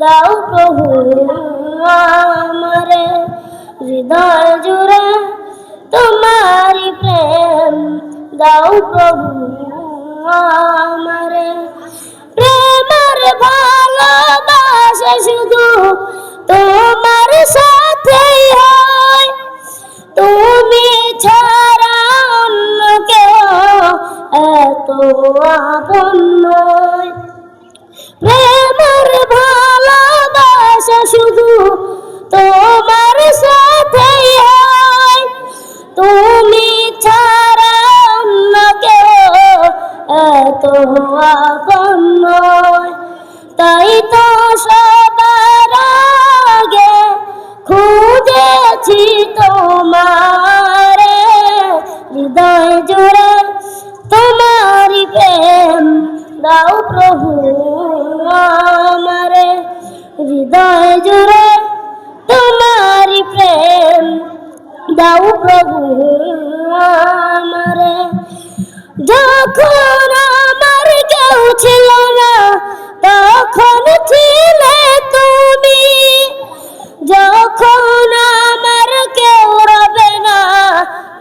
দাও প্রভু আমারে, হৃদয় জুড়ে তোমারি প্রেম দাও প্রভু আমারে। প্রেমের ভালোবাসা শুধু তোমার সাথেই হয়, তুমি ছাড়া অন্য কেউ এত আপন নয়। প্রেমের ভালোবাসা শুধু তোমার সাথেই হয়, তুমি ছাড়া অন্য কেউ এত আপন নয়। তাই তো সবার আগে খুঁজেছি তোমারে, হৃদয় জুড়ে তোমারি প্রেম দাও প্রভু আমারে, হৃদয় জুড়ে তোমারি প্রেম দাও প্রভু আমারে। যখন আমার কেউ ছিল না তখন ছিলে তুমি, যখন আমার কেউ রবে না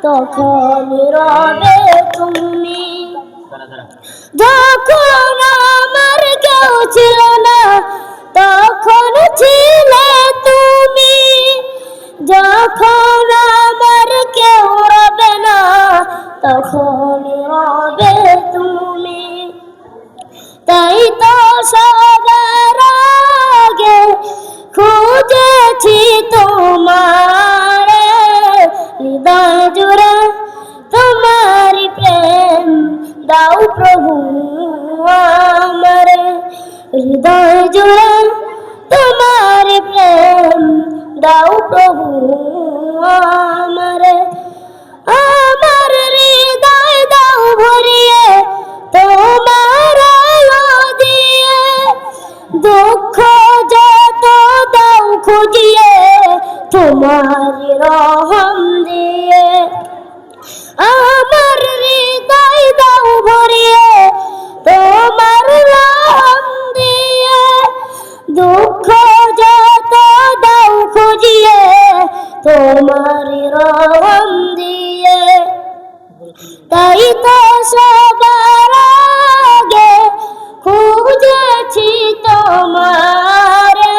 তখন রবে তুমি। যখন আমার কেউ ছিল না তখন ছিলে তুমি, যখন আমার কেউ রবে না তখন রবে তুমি। তাই তো সবার আগে খুঁজেছি তোমারে, হৃদয় জুড়ে তোমারি প্রেম দাও প্রভু আমারে, হৃদয় জুড়ে তোমারি প্রেম দাও প্রভু আমারে। আমার হৃদয় দাও ভরিয়ে তোমার আলো দিয়ে, দুঃখ যত দাও খুঁজিয়ে তোমার রহম দিয়ে। আমার হৃদয় দাও ভরিয়ে তোমার রহম দিয়ে, দুঃখ যত দাও খুঁজিয়ে তোমার রহম দিয়ে। তাই তো সবার আগে খুঁজেছি তোমারে,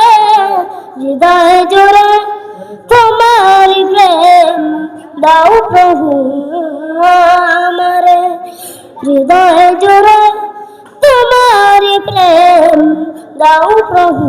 হৃদয় জুড়ে তোমারি প্রেম দাও প্রভু আমারে, হৃদয় জুড়ে তোমারি প্রেম দাও প্রভু।